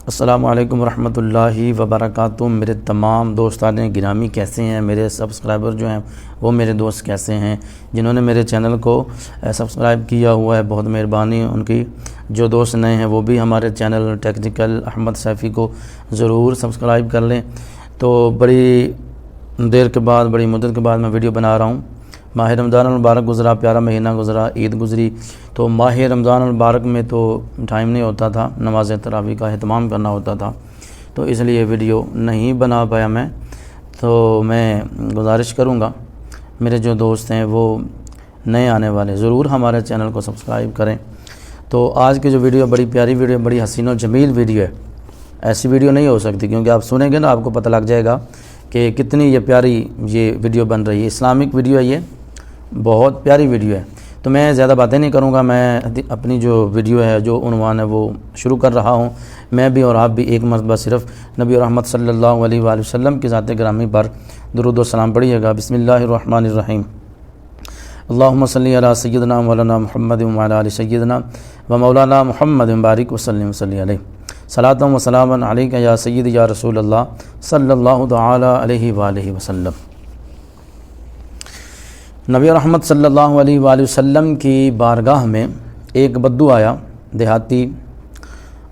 السلام علیکم ورحمۃ اللہ وبرکاتہ۔ میرے تمام دوستان گرامی کیسے ہیں؟ میرے سبسکرائبر جو ہیں وہ میرے دوست کیسے ہیں؟ جنہوں نے میرے چینل کو سبسکرائب کیا ہوا ہے بہت مہربانی ان کی۔ جو دوست نئے ہیں وہ بھی ہمارے چینل ٹیکنیکل احمد سیفی کو ضرور سبسکرائب کر لیں۔ تو بڑی دیر کے بعد، بڑی مدت کے بعد میں ویڈیو بنا رہا ہوں۔ ماہ رمضان المبارک گزرا، پیارا مہینہ گزرا، عید گزری، تو ماہ رمضان المبارک میں تو ٹائم نہیں ہوتا تھا، نماز تراویح کا اہتمام کرنا ہوتا تھا، تو اس لیے ویڈیو نہیں بنا پایا میں۔ تو میں گزارش کروں گا میرے جو دوست ہیں وہ نئے آنے والے ضرور ہمارے چینل کو سبسکرائب کریں۔ تو آج کی جو ویڈیو بڑی پیاری ویڈیو، بڑی حسین و جمیل ویڈیو ہے۔ ایسی ویڈیو نہیں ہو سکتی، کیونکہ آپ سنیں گے نا آپ کو پتہ لگ جائے گا کہ کتنی یہ پیاری یہ ویڈیو بن رہی ہے۔ اسلامک ویڈیو ہے، یہ بہت پیاری ویڈیو ہے۔ تو میں زیادہ باتیں نہیں کروں گا، میں اپنی جو ویڈیو ہے، جو عنوان ہے وہ شروع کر رہا ہوں۔ میں بھی اور آپ بھی ایک مرتبہ صرف نبی رحمت صلی اللہ علیہ وآلہ وسلم کی ذات گرامی پر درود و سلام پڑھیے گا۔ بسم اللہ الرحمن الرحیم۔ اللہم صلی علی سیدنا مولانا محمد وعلی آل سیدنا و مولانا محمد بارک وسلم صلی علیہ صلاۃ و سلام علیک یا سید یا رسول اللہ صلی اللہ تعالی علیہ وآلہ وسلم۔ نبی رحمت صلی اللہ علیہ وآلہ وسلم کی بارگاہ میں ایک بدو آیا، دیہاتی۔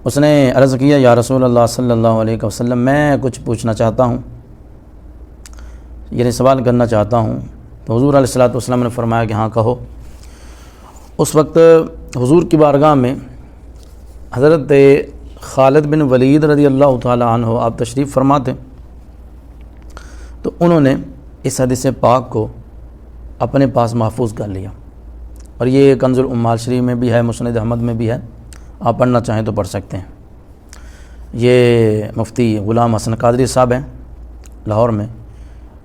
اس نے عرض کیا، یا رسول اللہ صلی اللہ علیہ وسلم، میں کچھ پوچھنا چاہتا ہوں، یعنی سوال کرنا چاہتا ہوں۔ تو حضور علیہ السلام نے فرمایا کہ ہاں کہو۔ اس وقت حضور کی بارگاہ میں حضرت خالد بن ولید رضی اللہ تعالی عنہ آپ تشریف فرماتے، تو انہوں نے اس حدیث پاک کو اپنے پاس محفوظ کر لیا، اور یہ کنز الامال شریف میں بھی ہے، مسند احمد میں بھی ہے، آپ پڑھنا چاہیں تو پڑھ سکتے ہیں۔ یہ مفتی غلام حسن قادری صاحب ہیں لاہور میں،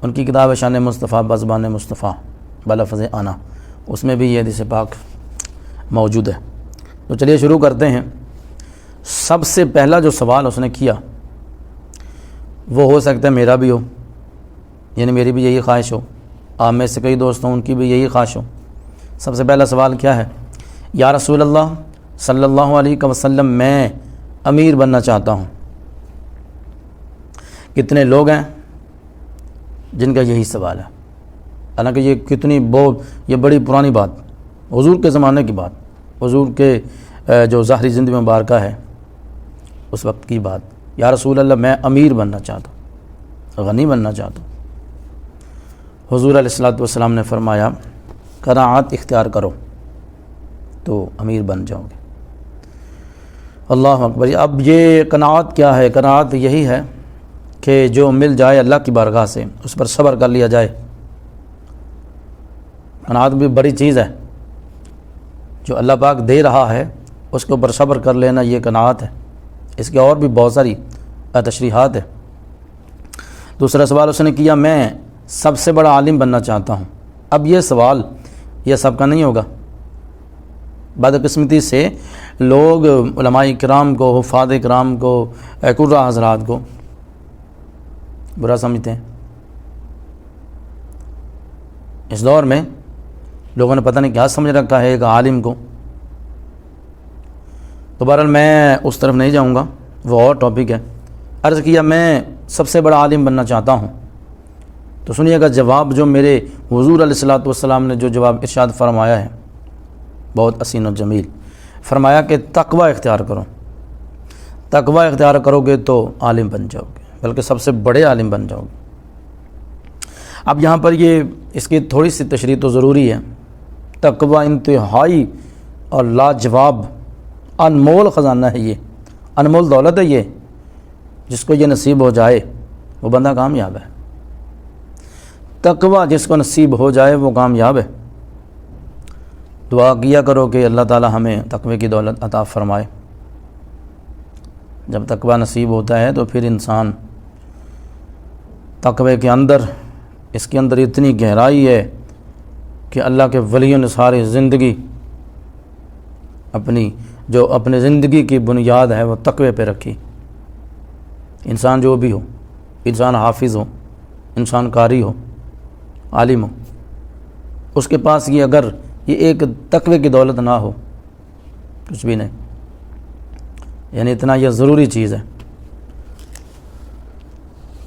ان کی کتاب شان مصطفیٰ بزبان مصطفیٰ بلفظ آنا، اس میں بھی یہ حدیث پاک موجود ہے۔ تو چلیے شروع کرتے ہیں۔ سب سے پہلا جو سوال اس نے کیا وہ ہو سکتا ہے میرا بھی ہو، یعنی میری بھی یہی خواہش ہو، آپ میں سے کئی دوست ہوں ان کی بھی یہی خواہش ہو۔ سب سے پہلا سوال کیا ہے؟ یا رسول اللہ صلی اللہ علیہ وسلم، میں امیر بننا چاہتا ہوں۔ کتنے لوگ ہیں جن کا یہی سوال ہے؟ حالانکہ یہ بڑی پرانی بات، حضور کے زمانے کی بات، حضور کے جو ظاہری زندگی مبارکہ ہے اس وقت کی بات۔ یا رسول اللہ، میں امیر بننا چاہتا ہوں، غنی بننا چاہتا ہوں۔ حضور علیہ السلام نے فرمایا، قناعت اختیار کرو تو امیر بن جاؤ گے۔ اللہ اکبر۔ اب یہ قناعت کیا ہے؟ قناعت یہی ہے کہ جو مل جائے اللہ کی بارگاہ سے اس پر صبر کر لیا جائے۔ قناعت بھی بڑی چیز ہے، جو اللہ پاک دے رہا ہے اس کے اوپر صبر کر لینا، یہ قناعت ہے۔ اس کے اور بھی بہت ساری تشریحات ہے۔ دوسرا سوال اس نے کیا، میں سب سے بڑا عالم بننا چاہتا ہوں۔ اب یہ سوال یہ سب کا نہیں ہوگا، بدقسمتی سے لوگ علماء کرام کو، حفاظ کرام کو، قراء حضرات کو برا سمجھتے ہیں۔ اس دور میں لوگوں نے پتہ نہیں کیا سمجھ رکھا ہے ایک عالم کو۔ تو بہرحال میں اس طرف نہیں جاؤں گا، وہ اور ٹاپک ہے۔ عرض کیا، میں سب سے بڑا عالم بننا چاہتا ہوں۔ تو سنیے گا جواب جو میرے حضور علیہ السلام نے جو جواب ارشاد فرمایا ہے، بہت حسین و جمیل۔ فرمایا کہ تقوی اختیار کرو، تقوی اختیار کرو گے تو عالم بن جاؤ گے، بلکہ سب سے بڑے عالم بن جاؤ گے۔ اب یہاں پر اس کی تھوڑی سی تشریح تو ضروری ہے۔ تقوی انتہائی اور لاجواب انمول خزانہ ہے، یہ انمول دولت ہے۔ یہ جس کو یہ نصیب ہو جائے وہ بندہ کامیاب ہے۔ تقوی جس کو نصیب ہو جائے وہ کامیاب ہے۔ دعا کیا کرو کہ اللہ تعالی ہمیں تقوی کی دولت عطا فرمائے۔ جب تقوی نصیب ہوتا ہے تو پھر انسان تقوی کے اندر، اس کے اندر اتنی گہرائی ہے کہ اللہ کے ولیوں نے ساری زندگی اپنی زندگی کی بنیاد ہے وہ تقوی پہ رکھی۔ انسان جو بھی ہو، انسان حافظ ہو، انسان قاری ہو، عالم ہو، اس کے پاس اگر یہ ایک تقوی کی دولت نہ ہو، کچھ بھی نہیں، یعنی اتنا یہ ضروری چیز ہے۔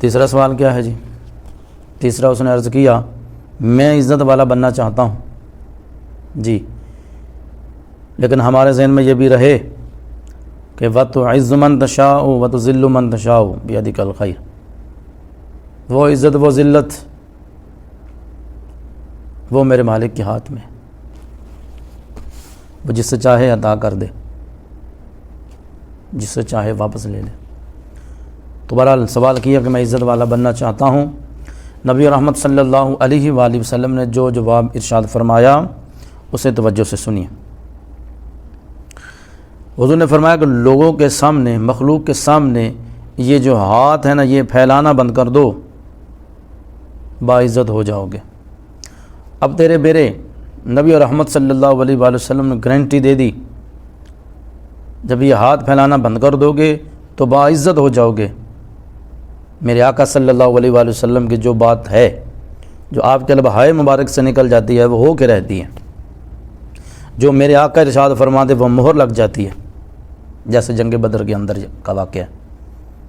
تیسرا سوال کیا ہے جی؟ تیسرا اس نے عرض کیا میں عزت والا بننا چاہتا ہوں جی، لیکن ہمارے ذہن میں یہ بھی رہے کہ وَتُعِزُّ مَن تَشَاءُ وَتُذِلُّ مَن تَشَاءُ بِيَدِكَ الْخَيْرُ، وہ عزت وہ ذلت وہ میرے مالک کے ہاتھ میں، وہ جس سے چاہے عطا کر دے، جس سے چاہے واپس لے لے۔ تو بہرحال سوال کیا کہ میں عزت والا بننا چاہتا ہوں۔ نبی رحمت صلی اللہ علیہ وآلہ وسلم نے جو جواب ارشاد فرمایا اسے توجہ سے سنیے۔ حضور نے فرمایا کہ لوگوں کے سامنے، مخلوق کے سامنے یہ جو ہاتھ ہے نا، یہ پھیلانا بند کر دو، باعزت ہو جاؤ گے۔ اب تیرے بیرے نبی رحمت صلی اللہ علیہ وآلہ وسلم نے گارنٹی دے دی، جب یہ ہاتھ پھیلانا بند کر دو گے تو باعزت ہو جاؤ گے۔ میرے آقا صلی اللہ علیہ وآلہ وسلم کی جو بات ہے، جو آپ کے لبہائے مبارک سے نکل جاتی ہے، وہ ہو کے رہتی ہے۔ جو میرے آقا ارشاد فرماتے وہ مہر لگ جاتی ہے، جیسے جنگ بدر کے اندر کا واقعہ ہے۔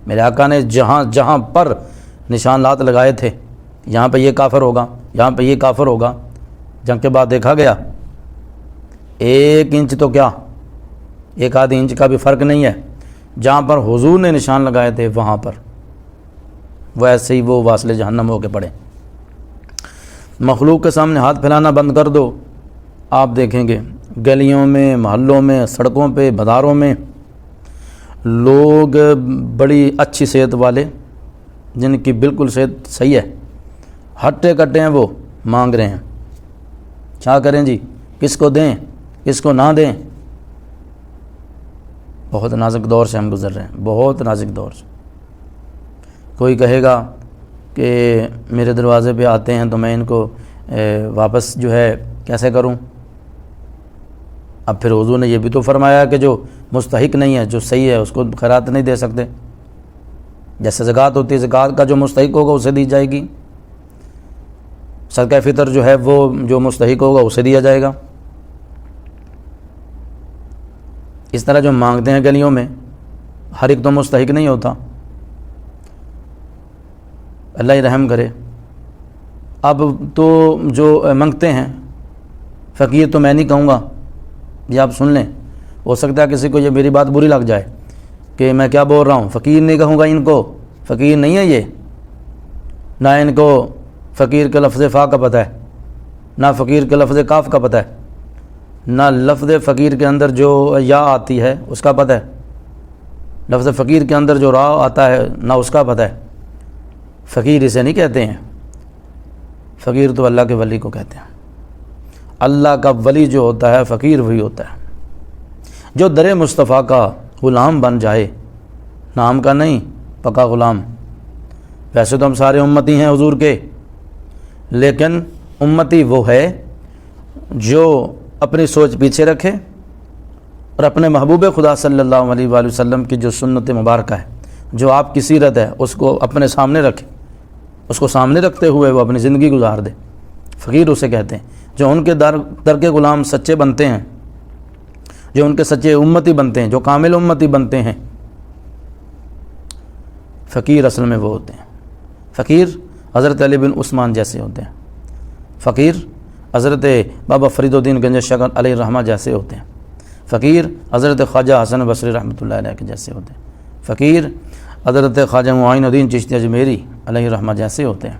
میرے آقا نے جہاں جہاں پر نشانات لگائے تھے، یہاں پہ یہ کافر ہوگا، یہاں پہ یہ کافر ہوگا، جنگ کے بعد دیکھا گیا 1 انچ تو کیا 1 آدھ انچ کا بھی فرق نہیں ہے، جہاں پر حضور نے نشان لگائے تھے وہاں پر وہ ایسے ہی وہ واصل جہنم ہو کے پڑے۔ مخلوق کے سامنے ہاتھ پھیلانا بند کر دو، آپ دیکھیں گے گلیوں میں، محلوں میں، سڑکوں پہ، بازاروں میں لوگ بڑی اچھی صحت والے، جن کی بالکل صحت صحیح ہے، ہٹے کٹے ہیں، وہ مانگ رہے ہیں، کیا کریں جی، کس کو دیں کس کو نہ دیں۔ بہت نازک دور سے ہم گزر رہے ہیں، بہت نازک دور سے۔ کوئی کہے گا کہ میرے دروازے پہ آتے ہیں تو میں ان کو واپس جو ہے کیسے کروں؟ اب پھر حضور نے یہ بھی تو فرمایا کہ جو مستحق نہیں ہے، جو صحیح ہے، اس کو خیرات نہیں دے سکتے۔ جیسے زکوٰۃ ہوتی ہے، زکوٰۃ کا جو مستحق ہوگا اسے دی جائے گی، صدقہ فطر جو ہے وہ جو مستحق ہوگا اسے دیا جائے گا۔ اس طرح جو مانگتے ہیں گلیوں میں، ہر ایک تو مستحق نہیں ہوتا، اللہ ہی رحم کرے۔ اب تو جو منگتے ہیں، فقیر تو میں نہیں کہوں گا، یہ آپ سن لیں، ہو سکتا ہے کسی کو یہ میری بات بری لگ جائے کہ میں کیا بول رہا ہوں، فقیر نہیں کہوں گا، ان کو فقیر نہیں ہے یہ، نہ ان کو فقیر کے لفظ فا کا پتہ ہے، نہ فقیر کے لفظ کاف کا پتہ ہے، نہ لفظ فقیر کے اندر جو یا آتی ہے اس کا پتہ ہے، لفظ فقیر کے اندر جو را آتا ہے نہ اس کا پتہ ہے۔ فقیر اسے نہیں کہتے ہیں، فقیر تو اللہ کے ولی کو کہتے ہیں۔ اللہ کا ولی جو ہوتا ہے فقیر وہی ہوتا ہے جو در مصطفیٰ کا غلام بن جائے، نام کا نہیں، پکا غلام۔ ویسے تو ہم سارے امتی ہیں حضور کے، لیکن امتی وہ ہے جو اپنی سوچ پیچھے رکھے اور اپنے محبوب خدا صلی اللہ علیہ وآلہ وسلم کی جو سنت مبارکہ ہے، جو آپ کی سیرت ہے، اس کو اپنے سامنے رکھے، اس کو سامنے رکھتے ہوئے وہ اپنی زندگی گزار دے۔ فقیر اسے کہتے ہیں جو ان کے در کے غلام سچے بنتے ہیں، جو ان کے سچے امتی بنتے ہیں، جو کامل امتی بنتے ہیں، فقیر اصل میں وہ ہوتے ہیں۔ فقیر حضرت علی بن عثمان جیسے ہوتے ہیں، فقیر حضرت بابا فرید الدین گنج شکر علیہ الرحمہ جیسے ہوتے ہیں، فقیر حضرت خواجہ حسن بصری رحمۃ اللہ علیہ کے جیسے ہوتے ہیں، فقیر حضرت خواجہ معین الدین چشتی اجمیری علیہ الرحمہ جیسے ہوتے ہیں،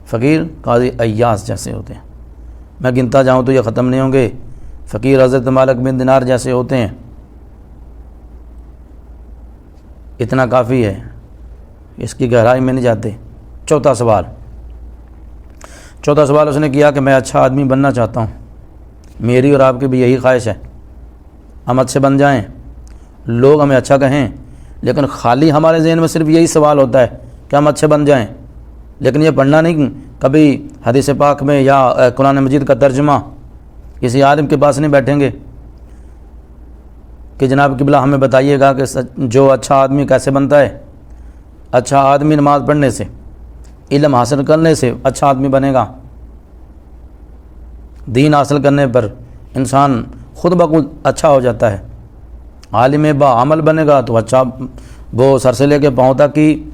فقیر قاضی ایاز جیسے ہوتے ہیں۔ میں گنتا جاؤں تو یہ ختم نہیں ہوں گے۔ فقیر حضرت مالک بن دینار جیسے ہوتے ہیں۔ اتنا کافی ہے، اس کی گہرائی میں نہیں جاتے۔ چوتھا سوال اس نے کیا کہ میں اچھا آدمی بننا چاہتا ہوں، میری اور آپ کی بھی یہی خواہش ہے، ہم اچھے بن جائیں، لوگ ہمیں اچھا کہیں، لیکن خالی ہمارے ذہن میں صرف یہی سوال ہوتا ہے کہ ہم اچھے بن جائیں، لیکن یہ پڑھنا نہیں کبھی حدیث پاک میں یا قرآن مجید کا ترجمہ کسی عالم کے پاس نہیں بیٹھیں گے کہ جناب قبلہ ہمیں بتائیے گا کہ جو اچھا آدمی کیسے بنتا ہے۔ اچھا آدمی نماز پڑھنے سے، علم حاصل کرنے سے اچھا آدمی بنے گا۔ دین حاصل کرنے پر انسان خود بخود اچھا ہو جاتا ہے۔ عالم با عمل بنے گا تو اچھا، وہ سر سے لے کے پاؤں تک کی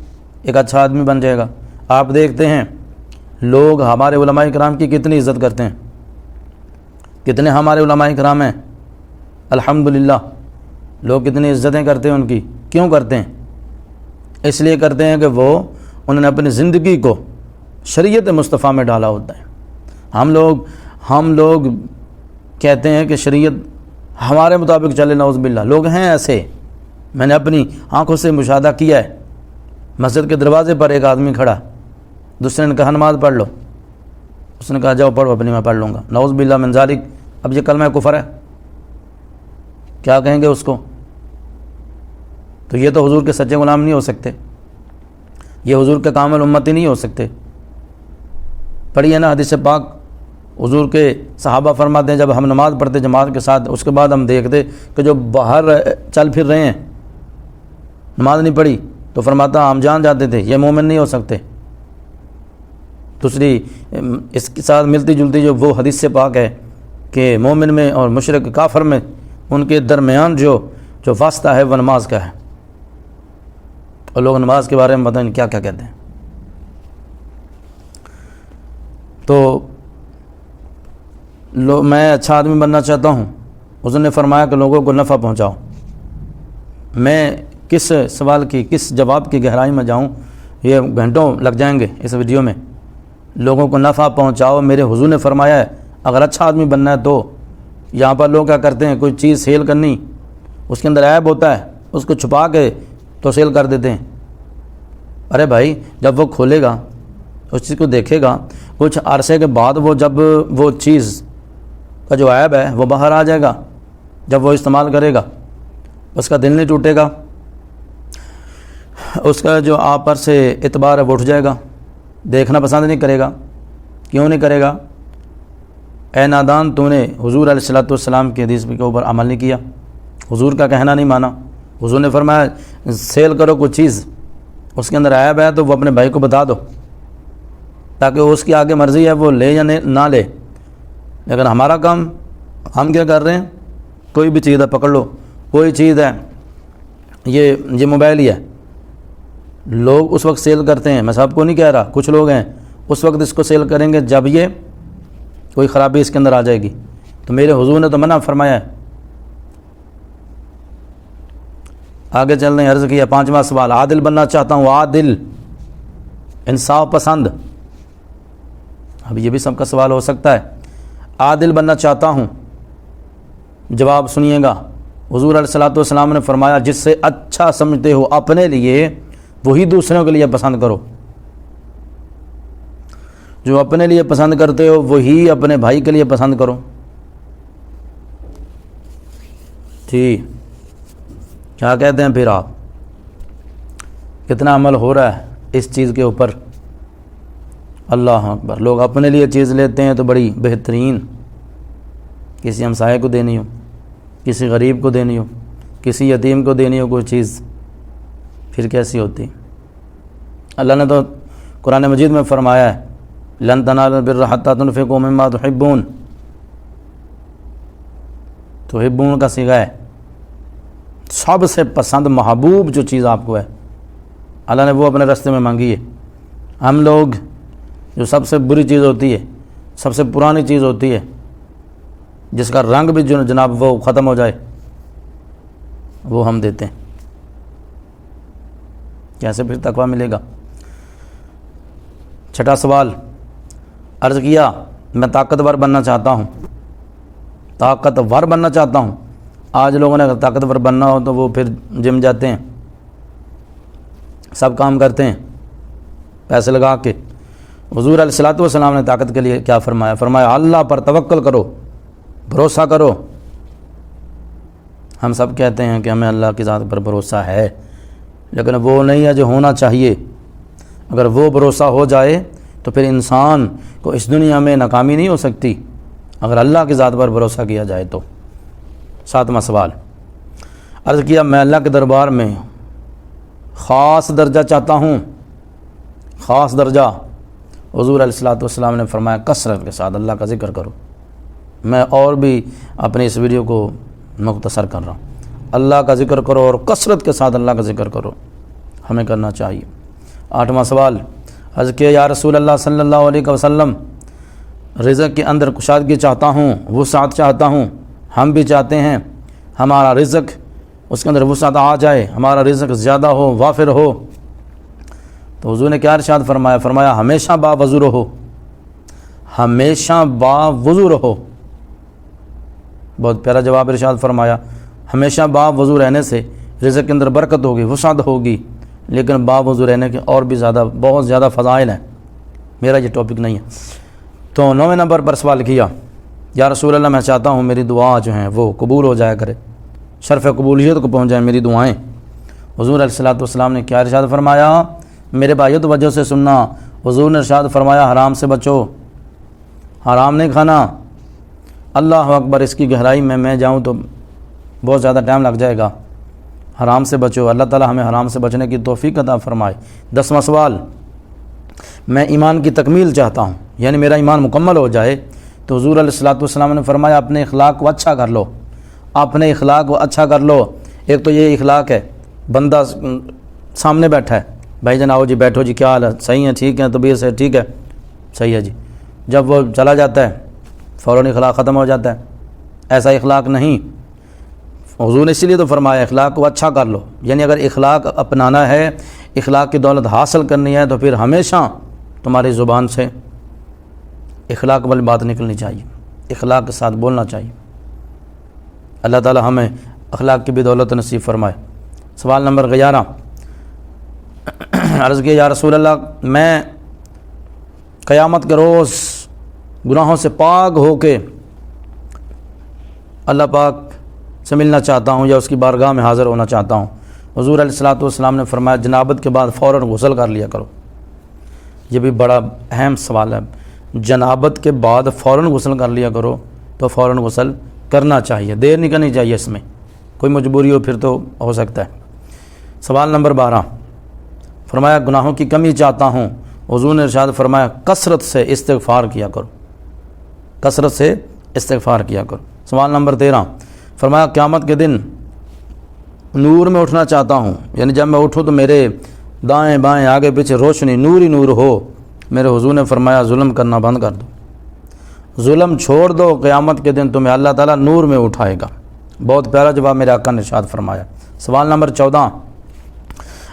ایک اچھا آدمی بن جائے گا۔ آپ دیکھتے ہیں لوگ ہمارے علماء کرام کی کتنی عزت کرتے ہیں، کتنے ہمارے علماء کرام ہیں الحمدللہ، لوگ کتنی عزتیں کرتے ہیں ان کی۔ کیوں کرتے ہیں؟ اس لیے کرتے ہیں کہ انہوں نے اپنی زندگی کو شریعت مصطفیٰ میں ڈالا ہوتا ہے۔ ہم لوگ کہتے ہیں کہ شریعت ہمارے مطابق چلے، نعوذ باللہ۔ لوگ ہیں ایسے، میں نے اپنی آنکھوں سے مشاہدہ کیا ہے۔ مسجد کے دروازے پر ایک آدمی کھڑا، دوسرے نے کہا نماز پڑھ لو، اس نے کہا جاؤ پڑھو، اپنی میں پڑھ لوں گا، نعوذ باللہ من ذالک۔ اب یہ کلمہ کفر ہے، کیا کہیں گے اس کو؟ تو یہ تو حضور کے سچے غلام نہیں ہو سکتے، یہ حضور کے کامل امتی نہیں ہو سکتے۔ پڑھیے نا حدیث پاک، حضور کے صحابہ فرماتے ہیں جب ہم نماز پڑھتے جماعت کے ساتھ، اس کے بعد ہم دیکھتے کہ جو باہر چل پھر رہے ہیں، نماز نہیں پڑھی، تو فرماتا ہم جان جاتے تھے یہ مومن نہیں ہو سکتے۔ دوسری اس کے ساتھ ملتی جلتی جو وہ حدیث پاک ہے کہ مومن میں اور مشرک کافر میں ان کے درمیان جو واسطہ ہے وہ نماز کا ہے، اور لوگ نماز کے بارے میں پتہ نہیں کیا کیا کہتے ہیں۔ تو میں اچھا آدمی بننا چاہتا ہوں، حضور نے فرمایا کہ لوگوں کو نفع پہنچاؤ۔ میں کس سوال کی، کس جواب کی گہرائی میں جاؤں، یہ گھنٹوں لگ جائیں گے اس ویڈیو میں۔ لوگوں کو نفع پہنچاؤ، میرے حضور نے فرمایا ہے اگر اچھا آدمی بننا ہے تو۔ یہاں پر لوگ کیا کرتے ہیں، کوئی چیز سیل کرنی، اس کے اندر عیب ہوتا ہے، اس کو چھپا کے تو سیل کر دیتے ہیں۔ ارے بھائی، جب وہ کھولے گا، اس چیز کو دیکھے گا، کچھ عرصے کے بعد جب وہ چیز کا جو عیب ہے وہ باہر آ جائے گا، جب وہ استعمال کرے گا، اس کا دل نہیں ٹوٹے گا، اس کا جو آپ پر سے اعتبار ہے وہ اٹھ جائے گا، دیکھنا پسند نہیں کرے گا۔ کیوں نہیں کرے گا؟ اے نادان، تو نے حضور علیہ الصلوۃ والسلام کی حدیث کے اوپر عمل نہیں کیا، حضور کا کہنا نہیں مانا۔ حضور نے فرمایا سیل کرو کوئی چیز، اس کے اندر عیب ہے تو وہ اپنے بھائی کو بتا دو، تاکہ اس کی آگے مرضی ہے وہ لے یا نہ لے۔ لیکن ہمارا کام، ہم کیا کر رہے ہیں، کوئی بھی چیز ہے پکڑ لو، کوئی چیز ہے، یہ موبائل ہی ہے، لوگ اس وقت سیل کرتے ہیں، میں سب کو نہیں کہہ رہا، کچھ لوگ ہیں اس وقت اس کو سیل کریں گے جب یہ کوئی خرابی اس کے اندر آ جائے گی۔ تو میرے حضور نے تو منع فرمایا ہے۔ آگے چلنے ہیں، عرض کیا 5واں سوال، عادل بننا چاہتا ہوں، عادل، انصاف پسند۔ اب یہ بھی سب کا سوال ہو سکتا ہے، عادل بننا چاہتا ہوں، جواب سنیے گا۔ حضور علیہ الصلوۃ والسلام نے فرمایا جس سے اچھا سمجھتے ہو اپنے لیے وہی دوسروں کے لیے پسند کرو، جو اپنے لیے پسند کرتے ہو وہی اپنے بھائی کے لیے پسند کرو۔ ٹھیک، کیا کہتے ہیں پھر آپ؟ کتنا عمل ہو رہا ہے اس چیز کے اوپر؟ اللہ اکبر۔ لوگ اپنے لیے چیز لیتے ہیں تو بڑی بہترین، کسی ہمسائے کو دینی ہو، کسی غریب کو دینی ہو، کسی یتیم کو دینی ہو کوئی چیز، پھر کیسی ہوتی؟ اللہ نے تو قرآن مجید میں فرمایا ہے لن تنالوا البر حتى تنفقوا مما تحبون، تحبون کا صیغہ ہے، سب سے پسند محبوب جو چیز آپ کو ہے اللہ نے وہ اپنے راستے میں مانگی ہے۔ ہم لوگ جو سب سے بری چیز ہوتی ہے، سب سے پرانی چیز ہوتی ہے، جس کا رنگ بھی جناب وہ ختم ہو جائے، وہ ہم دیتے ہیں، کیسے پھر تقویٰ ملے گا؟ 6واں سوال، عرض کیا میں طاقتور بننا چاہتا ہوں، طاقتور بننا چاہتا ہوں۔ آج لوگوں نے اگر طاقتور بننا ہو تو وہ پھر جم جاتے ہیں، سب کام کرتے ہیں پیسے لگا کے۔ حضور علیہ الصلوۃ والسلام نے طاقت کے لیے کیا فرمایا؟ فرمایا اللہ پر توکل کرو، بھروسہ کرو۔ ہم سب کہتے ہیں کہ ہمیں اللہ کی ذات پر بھروسہ ہے، لیکن وہ نہیں ہے جو ہونا چاہیے۔ اگر وہ بھروسہ ہو جائے تو پھر انسان کو اس دنیا میں ناکامی نہیں ہو سکتی، اگر اللہ کی ذات پر بھروسہ کیا جائے تو۔ 7واں سوال، عرض کیا میں اللہ کے دربار میں خاص درجہ چاہتا ہوں، خاص درجہ۔ حضور علیہ الصلوۃ والسلام نے فرمایا کثرت کے ساتھ اللہ کا ذکر کرو۔ میں اور بھی اپنے اس ویڈیو کو مختصر کر رہا ہوں، اللہ کا ذکر کرو اور کثرت کے ساتھ اللہ کا ذکر کرو، ہمیں کرنا چاہیے۔ 8واں سوال، عرض کیا یا رسول اللہ صلی اللہ علیہ وسلم، رزق کے اندر کشادگی چاہتا ہوں، وسعت چاہتا ہوں، ہم بھی چاہتے ہیں ہمارا رزق اس کے اندر وسعت آ جائے، ہمارا رزق زیادہ ہو، وافر ہو۔ تو حضور نے کیا ارشاد فرمایا؟ فرمایا ہمیشہ باوضو رہو، ہمیشہ باوضو رہو۔ بہت پیارا جواب ارشاد فرمایا، ہمیشہ باوضو رہنے سے رزق کے اندر برکت ہوگی، وسعت ہوگی، لیکن باوضو رہنے کے اور بھی زیادہ بہت زیادہ فضائل ہیں، میرا یہ ٹاپک نہیں ہے۔ تو 9ویں نمبر پر سوال کیا، یا رسول اللہ میں چاہتا ہوں میری دعا جو ہیں وہ قبول ہو جایا کرے، شرف قبولیت کو پہنچ جائیں میری دعائیں۔ حضور علیہ الصلوۃ والسلام نے کیا ارشاد فرمایا؟ میرے بھائیو توجہ سے سننا، حضور نے ارشاد فرمایا حرام سے بچو، حرام نہیں کھانا۔ اللہ اکبر، اس کی گہرائی میں جاؤں تو بہت زیادہ ٹائم لگ جائے گا۔ حرام سے بچو، اللہ تعالی ہمیں حرام سے بچنے کی توفیق عطا فرمائے۔ 10واں سوال، میں ایمان کی تکمیل چاہتا ہوں، یعنی میرا ایمان مکمل ہو جائے۔ تو حضور علیہ الصلوۃ والسلام نے فرمایا اپنے اخلاق کو اچھا کر لو، اپنے اخلاق کو اچھا کر لو۔ ایک تو یہ اخلاق ہے، بندہ سامنے بیٹھا ہے، بھائی جان آؤ جی، بیٹھو جی، کیا حال ہے؟ صحیح ہے، ٹھیک ہے، طبیعت سے ٹھیک ہے، صحیح ہے جی۔ جب وہ چلا جاتا ہے فوراً اخلاق ختم ہو جاتا ہے، ایسا اخلاق نہیں۔ حضور نے اسی لیے تو فرمایا اخلاق کو اچھا کر لو، یعنی اگر اخلاق اپنانا ہے، اخلاق کی دولت حاصل کرنی ہے، تو پھر ہمیشہ تمہاری زبان سے اخلاق والی بات نکلنی چاہیے، اخلاق کے ساتھ بولنا چاہیے۔ اللہ تعالی ہمیں اخلاق کی بھی دولت نصیب فرمائے۔ سوال نمبر 11، عرض کیا یا رسول اللہ میں قیامت کے روز گناہوں سے پاک ہو کے اللہ پاک سے ملنا چاہتا ہوں، یا اس کی بارگاہ میں حاضر ہونا چاہتا ہوں۔ حضور علیہ الصلوۃ والسلام نے فرمایا جنابت کے بعد فوراً غسل کر لیا کرو۔ یہ بھی بڑا اہم سوال ہے، جنابت کے بعد فوراً غسل کر لیا کرو، تو فوراً غسل کرنا چاہیے، دیر نہیں کرنی چاہیے، اس میں کوئی مجبوری ہو پھر تو ہو سکتا ہے۔ سوال نمبر 12، فرمایا گناہوں کی کمی چاہتا ہوں۔ حضور نے ارشاد فرمایا کثرت سے استغفار کیا کرو، کثرت سے استغفار کیا کرو۔ سوال نمبر 13، فرمایا قیامت کے دن نور میں اٹھنا چاہتا ہوں، یعنی جب میں اٹھوں تو میرے دائیں بائیں آگے پیچھے روشنی نور ہی نور ہو۔ میرے حضور نے فرمایا ظلم کرنا بند کر دو، ظلم چھوڑ دو، قیامت کے دن تمہیں اللہ تعالیٰ نور میں اٹھائے گا۔ بہت پیارا جواب میرے آقا نے ارشاد فرمایا۔ سوال نمبر 14،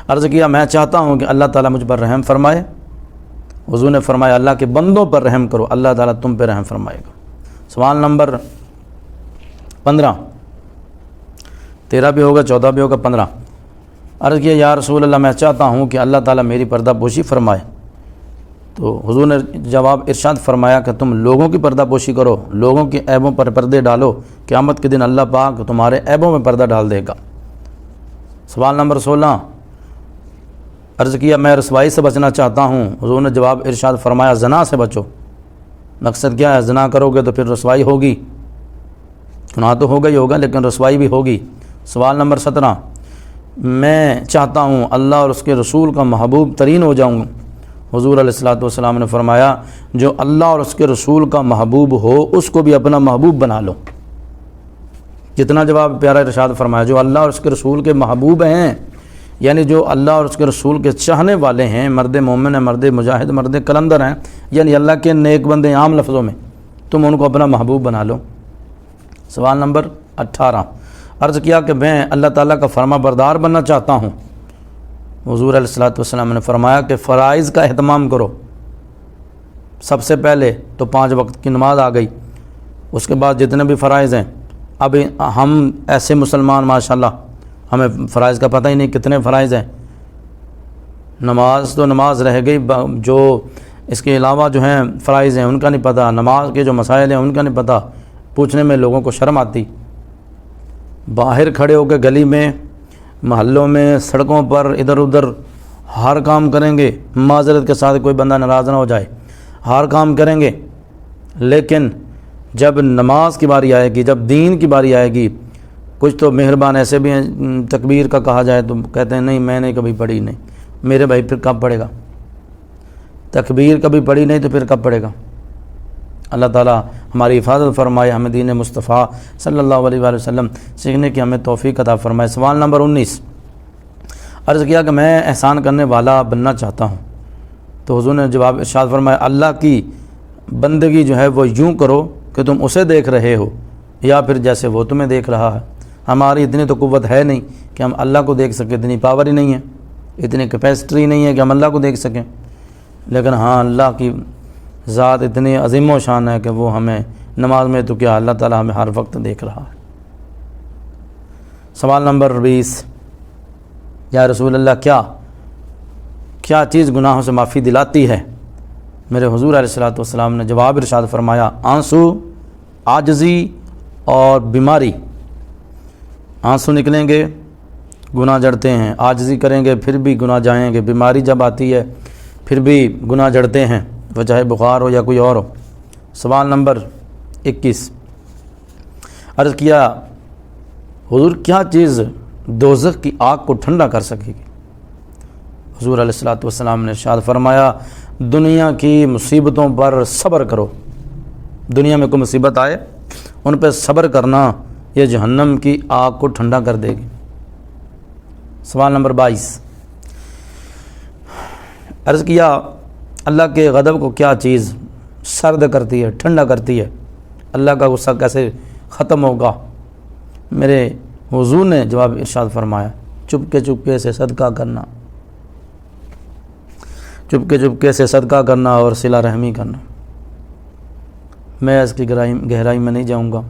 عرض کیا میں چاہتا ہوں کہ اللہ تعالیٰ مجھ پر رحم فرمائے۔ حضور نے فرمایا اللہ کے بندوں پر رحم کرو، اللہ تعالیٰ تم پہ رحم فرمائے گا۔ سوال نمبر 15، 13 بھی ہوگا، 14 بھی ہوگا، 15، عرض کیا یا رسول اللہ میں چاہتا ہوں کہ اللہ تعالیٰ میری پردہ پوشی فرمائے۔ تو حضور نے جواب ارشاد فرمایا کہ تم لوگوں کی پردہ پوشی کرو، لوگوں کے عیبوں پر پردے ڈالو، قیامت کے دن اللہ پاک تمہارے عیبوں میں پردہ ڈال دے گا۔ سوال نمبر 16، عرض کیا میں رسوائی سے بچنا چاہتا ہوں۔ حضور نے جواب ارشاد فرمایا زنا سے بچو۔ مقصد کیا ہے؟ زنا کرو گے تو پھر رسوائی ہوگی، گناہ تو ہوگا ہی ہوگا لیکن رسوائی بھی ہوگی۔ سوال نمبر 17، میں چاہتا ہوں اللہ اور اس کے رسول کا محبوب ترین ہو جاؤں۔ حضور علیہ الصلوۃ والسلام نے فرمایا جو اللہ اور اس کے رسول کا محبوب ہو اس کو بھی اپنا محبوب بنا لو۔ کتنا جواب پیارا ارشاد فرمایا، جو اللہ اور اس کے رسول کے محبوب ہیں، یعنی جو اللہ اور اس کے رسول کے چاہنے والے ہیں، مرد مومن ہیں، مرد مجاہد، مرد کلندر ہیں، یعنی اللہ کے نیک بندے، عام لفظوں میں تم ان کو اپنا محبوب بنا لو۔ سوال نمبر 18، عرض کیا کہ میں اللہ تعالیٰ کا فرما بردار بننا چاہتا ہوں۔ حضور علیہ الصلوۃ والسلام نے فرمایا کہ فرائض کا اہتمام کرو۔ سب سے پہلے تو 5 وقت کی نماز آ گئی، اس کے بعد جتنے بھی فرائض ہیں، اب ہم ایسے مسلمان ماشاءاللہ ہمیں فرائض کا پتہ ہی نہیں کتنے فرائض ہیں۔ نماز تو نماز رہ گئی، جو اس کے علاوہ جو ہیں فرائض ہیں ان کا نہیں پتہ، نماز کے جو مسائل ہیں ان کا نہیں پتہ، پوچھنے میں لوگوں کو شرم آتی۔ باہر کھڑے ہو کے گلی میں، محلوں میں، سڑکوں پر ادھر ادھر ہر کام کریں گے، معذرت کے ساتھ کوئی بندہ ناراض نہ ہو جائے، ہر کام کریں گے، لیکن جب نماز کی باری آئے گی، جب دین کی باری آئے گی، کچھ تو مہربان ایسے بھی ہیں تکبیر کا کہا جائے تو کہتے ہیں نہیں میں نے کبھی پڑھی نہیں۔ میرے بھائی پھر کب پڑھے گا؟ تکبیر کبھی پڑھی نہیں تو پھر کب پڑھے گا؟ اللہ تعالیٰ ہماری حفاظت فرمائے، ہمیں دین مصطفیٰ صلی اللہ علیہ وآلہ وسلم سیکھنے کی ہمیں توفیق عطا فرمائے۔ سوال نمبر 19، عرض کیا کہ میں احسان کرنے والا بننا چاہتا ہوں، تو حضور نے جواب ارشاد فرمایا اللہ کی بندگی جو ہے وہ یوں کرو کہ تم اسے دیکھ رہے ہو یا پھر جیسے وہ تمہیں دیکھ رہا ہے۔ ہماری اتنی تو قوت ہے نہیں کہ ہم اللہ کو دیکھ سکیں، اتنی پاور ہی نہیں ہے، اتنی کیپیسٹی نہیں ہے کہ ہم اللہ کو دیکھ سکیں، لیکن ہاں اللہ کی ذات اتنی عظیم و شان ہے کہ وہ ہمیں نماز میں تو کیا اللہ تعالی ہمیں ہر وقت دیکھ رہا ہے۔ سوال نمبر 20، یا رسول اللہ کیا چیز گناہوں سے معافی دلاتی ہے؟ میرے حضور علیہ الصلوۃ والسلام نے جواب ارشاد فرمایا آنسو، عاجزی اور بیماری۔ آنسو نکلیں گے گناہ جڑتے ہیں، عاجزی کریں گے پھر بھی گناہ جائیں گے، بیماری جب آتی ہے پھر بھی گناہ جڑتے ہیں، وہ چاہے بخار ہو یا کوئی اور ہو۔ سوال نمبر 21، عرض کیا حضور کیا چیز دوزخ کی آگ کو ٹھنڈا کر سکے گی؟ حضور علیہ الصلوۃ والسلام نے ارشاد فرمایا دنیا کی مصیبتوں پر صبر کرو، دنیا میں کوئی مصیبت آئے ان پہ صبر کرنا یہ جہنم کی آگ کو ٹھنڈا کر دے گی۔ سوال نمبر 22، عرض کیا اللہ کے غضب کو کیا چیز سرد کرتی ہے، ٹھنڈا کرتی ہے؟ اللہ کا غصہ کیسے ختم ہوگا؟ میرے حضور نے جواب ارشاد فرمایا چپکے سے صدقہ کرنا، چپکے سے صدقہ کرنا اور صلہ رحمی کرنا۔ میں اس کی گہرائی میں نہیں جاؤں گا،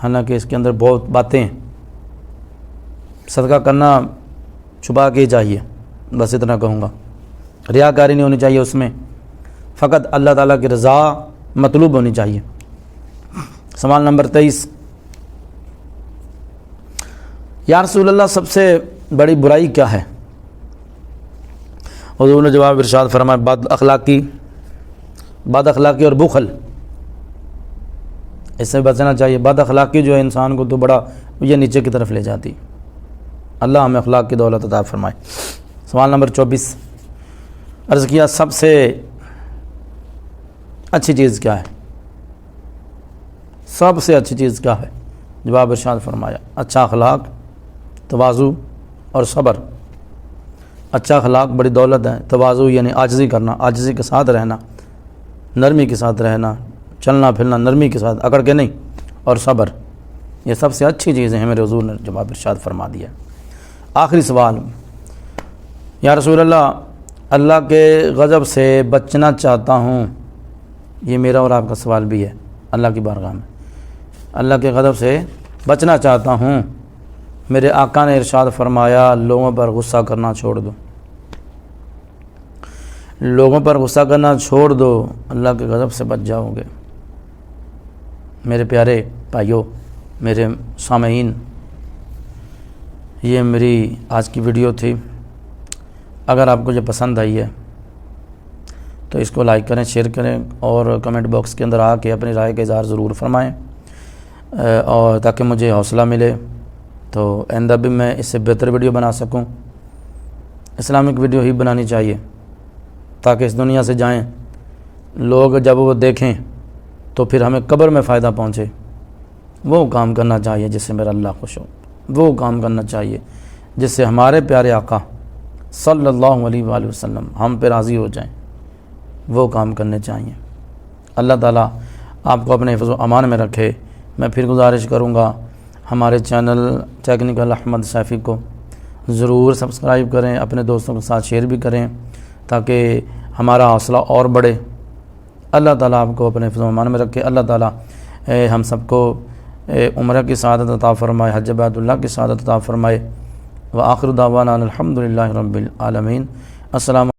حالانکہ اس کے اندر بہت باتیں ہیں۔ صدقہ کرنا چھپا کے چاہیے، بس اتنا کہوں گا، ریاکاری نہیں ہونی چاہیے اس میں، فقط اللہ تعالیٰ کی رضا مطلوب ہونی چاہیے۔ سوال نمبر 23، یا رسول اللہ سب سے بڑی برائی کیا ہے؟ حضور نے جواب ارشاد فرمایا بد اخلاقی اور بخل، اس سے بچنا چاہیے۔ بد اخلاقی جو ہے انسان کو تو بڑا یہ نیچے کی طرف لے جاتی، اللہ ہمیں اخلاق کی دولت عطا فرمائے۔ سوال نمبر 24، عرض کیا سب سے اچھی چیز کیا ہے؟ سب سے اچھی چیز کیا ہے؟ جواب ارشاد فرمایا اچھا اخلاق، تواضع اور صبر۔ اچھا اخلاق بڑی دولت ہے، تواضع یعنی عاجزی کرنا، عاجزی کے ساتھ رہنا، نرمی کے ساتھ رہنا، چلنا پھرنا نرمی کے ساتھ، اکڑ کے نہیں، اور صبر، یہ سب سے اچھی چیزیں ہیں۔ میرے حضور نے جواب ارشاد فرما دیا۔ آخری سوال، یا رسول اللہ کے غضب سے بچنا چاہتا ہوں، یہ میرا اور آپ کا سوال بھی ہے اللہ کی بارگاہ میں۔ اللہ کے غضب سے بچنا چاہتا ہوں، میرے آقا نے ارشاد فرمایا لوگوں پر غصہ کرنا چھوڑ دو، لوگوں پر غصہ کرنا چھوڑ دو، اللہ کے غضب سے بچ جاؤ گے۔ میرے پیارے بھائیوں، میرے سامعین، یہ میری آج کی ویڈیو تھی۔ اگر آپ کو یہ پسند آئی ہے تو اس کو لائک کریں، شیئر کریں اور کمنٹ باکس کے اندر آ کے اپنی رائے کا اظہار ضرور فرمائیں، اور تاکہ مجھے حوصلہ ملے تو آئندہ بھی میں اس سے بہتر ویڈیو بنا سکوں۔ اسلامک ویڈیو ہی بنانی چاہیے تاکہ اس دنیا سے جائیں لوگ، جب وہ دیکھیں تو پھر ہمیں قبر میں فائدہ پہنچے۔ وہ کام کرنا چاہیے جس سے میرا اللہ خوش ہو، وہ کام کرنا چاہیے جس سے ہمارے پیارے آقا صلی اللہ علیہ وآلہ وسلم ہم پہ راضی ہو جائیں، وہ کام کرنے چاہیے۔ اللہ تعالیٰ آپ کو اپنے حفظ و امان میں رکھے۔ میں پھر گزارش کروں گا ہمارے چینل ٹیکنیکل احمد سیفی کو ضرور سبسکرائب کریں، اپنے دوستوں کے ساتھ شیئر بھی کریں تاکہ ہمارا حوصلہ اور بڑھے۔ اللہ تعالیٰ آپ کو اپنے حفظ و امان میں رکھے۔ اللہ تعالیٰ ہم سب کو عمرہ کی سعادت عطا فرمائے، حج بیت اللہ کی سعادت عطا فرمائے۔ وآخر دعوانا الحمد للہ رب العالمین۔ السلام